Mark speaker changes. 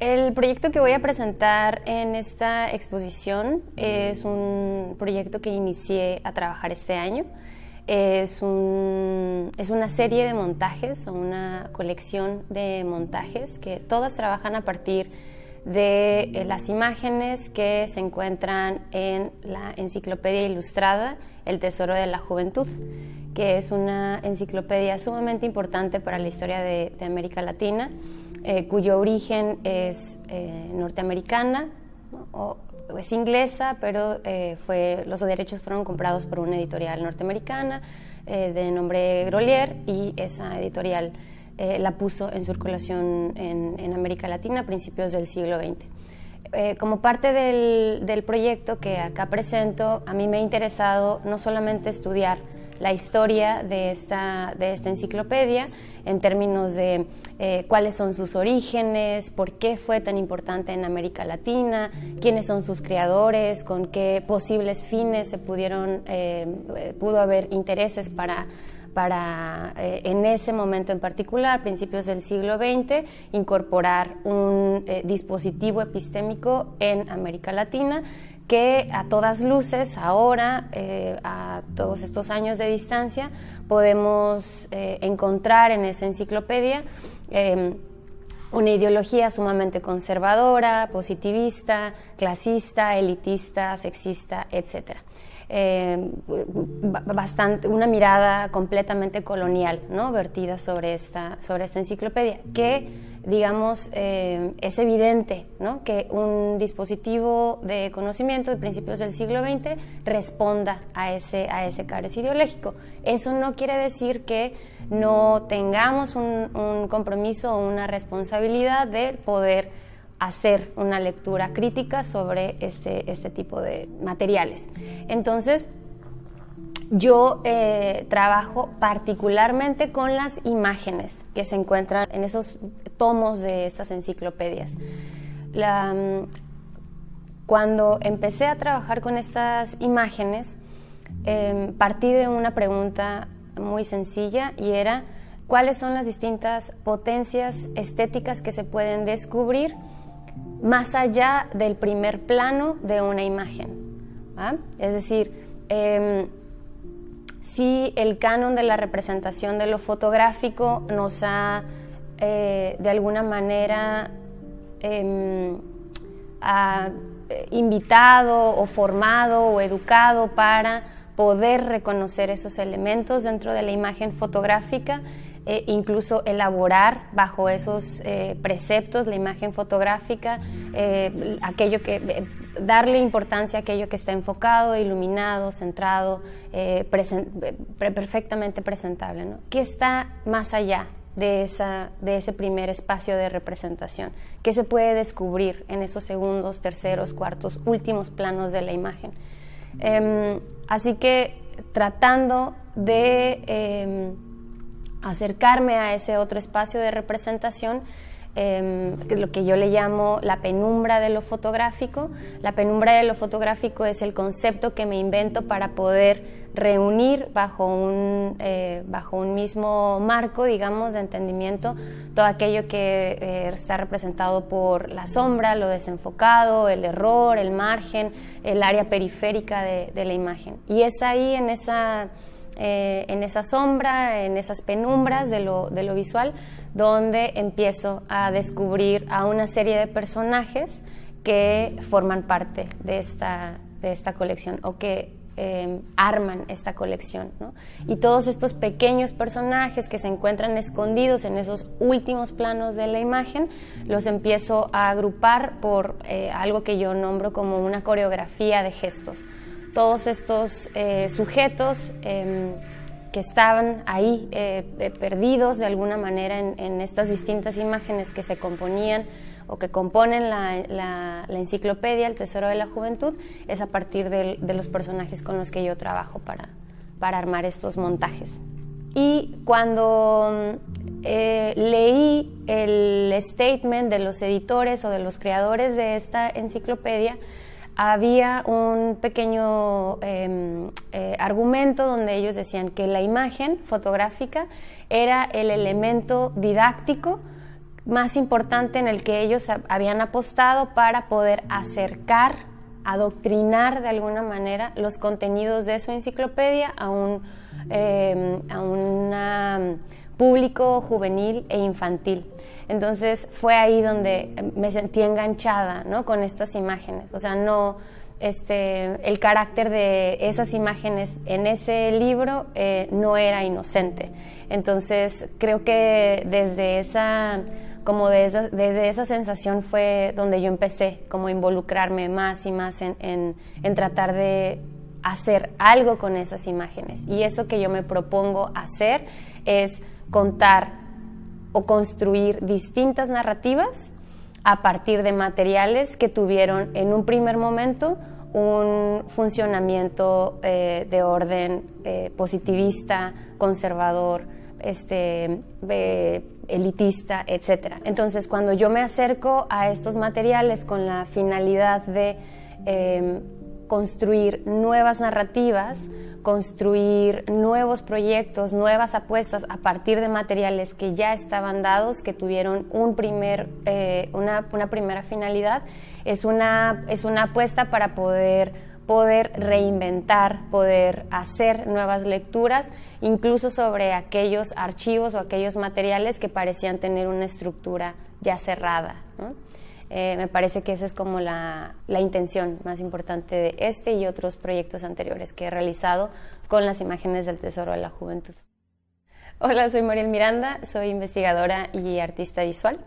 Speaker 1: El proyecto que voy a presentar en esta exposición es un proyecto que inicié a trabajar este año. Es una serie de montajes o una colección de montajes que todas trabajan a partir de las imágenes que se encuentran en la Enciclopedia Ilustrada El Tesoro de la Juventud, que es una enciclopedia sumamente importante para la historia de América Latina, cuyo origen es norteamericana, ¿no? O es inglesa, pero los derechos fueron comprados por una editorial norteamericana de nombre Grolier, y esa editorial la puso en circulación en América Latina a principios del siglo XX. Como parte del proyecto que acá presento, a mí me ha interesado no solamente estudiar la historia de esta enciclopedia en términos de cuáles son sus orígenes, por qué fue tan importante en América Latina, quiénes son sus creadores, con qué posibles fines pudo haber intereses para en ese momento en particular, principios del siglo XX, incorporar un dispositivo epistémico en América Latina que a todas luces ahora, a todos estos años de distancia, podemos encontrar en esa enciclopedia una ideología sumamente conservadora, positivista, clasista, elitista, sexista, etc. Una mirada completamente colonial, ¿no?, vertida sobre esta enciclopedia, que, digamos, es evidente, ¿no?, que un dispositivo de conocimiento de principios del siglo XX responda a ese carezo ideológico. Eso no quiere decir que no tengamos un compromiso o una responsabilidad de poder hacer una lectura crítica sobre este tipo de materiales. Entonces, yo trabajo particularmente con las imágenes que se encuentran en esos tomos de estas enciclopedias. Cuando empecé a trabajar con estas imágenes, partí de una pregunta muy sencilla, y era: ¿cuáles son las distintas potencias estéticas que se pueden descubrir más allá del primer plano de una imagen? ¿Ah? Es decir, si el canon de la representación de lo fotográfico nos ha de alguna manera invitado o formado o educado para poder reconocer esos elementos dentro de la imagen fotográfica, incluso elaborar bajo esos preceptos la imagen fotográfica, darle importancia a aquello que está enfocado, iluminado, centrado, perfectamente presentable, ¿no? ¿Qué está más allá de ese primer espacio de representación? ¿Qué se puede descubrir en esos segundos, terceros, cuartos, últimos planos de la imagen? Así que, tratando de acercarme a ese otro espacio de representación, lo que yo le llamo la penumbra de lo fotográfico. La penumbra de lo fotográfico es el concepto que me invento para poder reunir bajo un mismo marco, digamos, de entendimiento, todo aquello que está representado por la sombra, lo desenfocado, el error, el margen, el área periférica de la imagen. Y es ahí, en esa sombra, en esas penumbras de lo visual, donde empiezo a descubrir a una serie de personajes que forman parte de esta colección, o que arman esta colección, ¿no? Y todos estos pequeños personajes que se encuentran escondidos en esos últimos planos de la imagen, los empiezo a agrupar por algo que yo nombro como una coreografía de gestos. Todos estos sujetos que estaban ahí perdidos de alguna manera en estas distintas imágenes que se componían o que componen la enciclopedia El Tesoro de la Juventud, es a partir de los personajes con los que yo trabajo para armar estos montajes. Y cuando leí el statement de los editores o de los creadores de esta enciclopedia, había un pequeño argumento donde ellos decían que la imagen fotográfica era el elemento didáctico más importante en el que ellos habían apostado para poder acercar, adoctrinar de alguna manera los contenidos de su enciclopedia a un público juvenil e infantil. Entonces fue ahí donde me sentí enganchada, ¿no?, con estas imágenes. O sea, no, el carácter de esas imágenes en ese libro no era inocente. Entonces creo que desde esa sensación fue donde yo empecé como a involucrarme más y más en tratar de hacer algo con esas imágenes. Y eso que yo me propongo hacer es contar o construir distintas narrativas a partir de materiales que tuvieron en un primer momento un funcionamiento de orden positivista, conservador, elitista, etc. Entonces, cuando yo me acerco a estos materiales con la finalidad de construir nuevas narrativas, construir nuevos proyectos, nuevas apuestas a partir de materiales que ya estaban dados, que tuvieron una primera finalidad, es una apuesta para poder reinventar, poder hacer nuevas lecturas, incluso sobre aquellos archivos o aquellos materiales que parecían tener una estructura ya cerrada, ¿no? Me parece que esa es como la intención más importante de este y otros proyectos anteriores que he realizado con las imágenes del Tesoro de la Juventud. Hola, soy Mariel Miranda, soy investigadora y artista visual.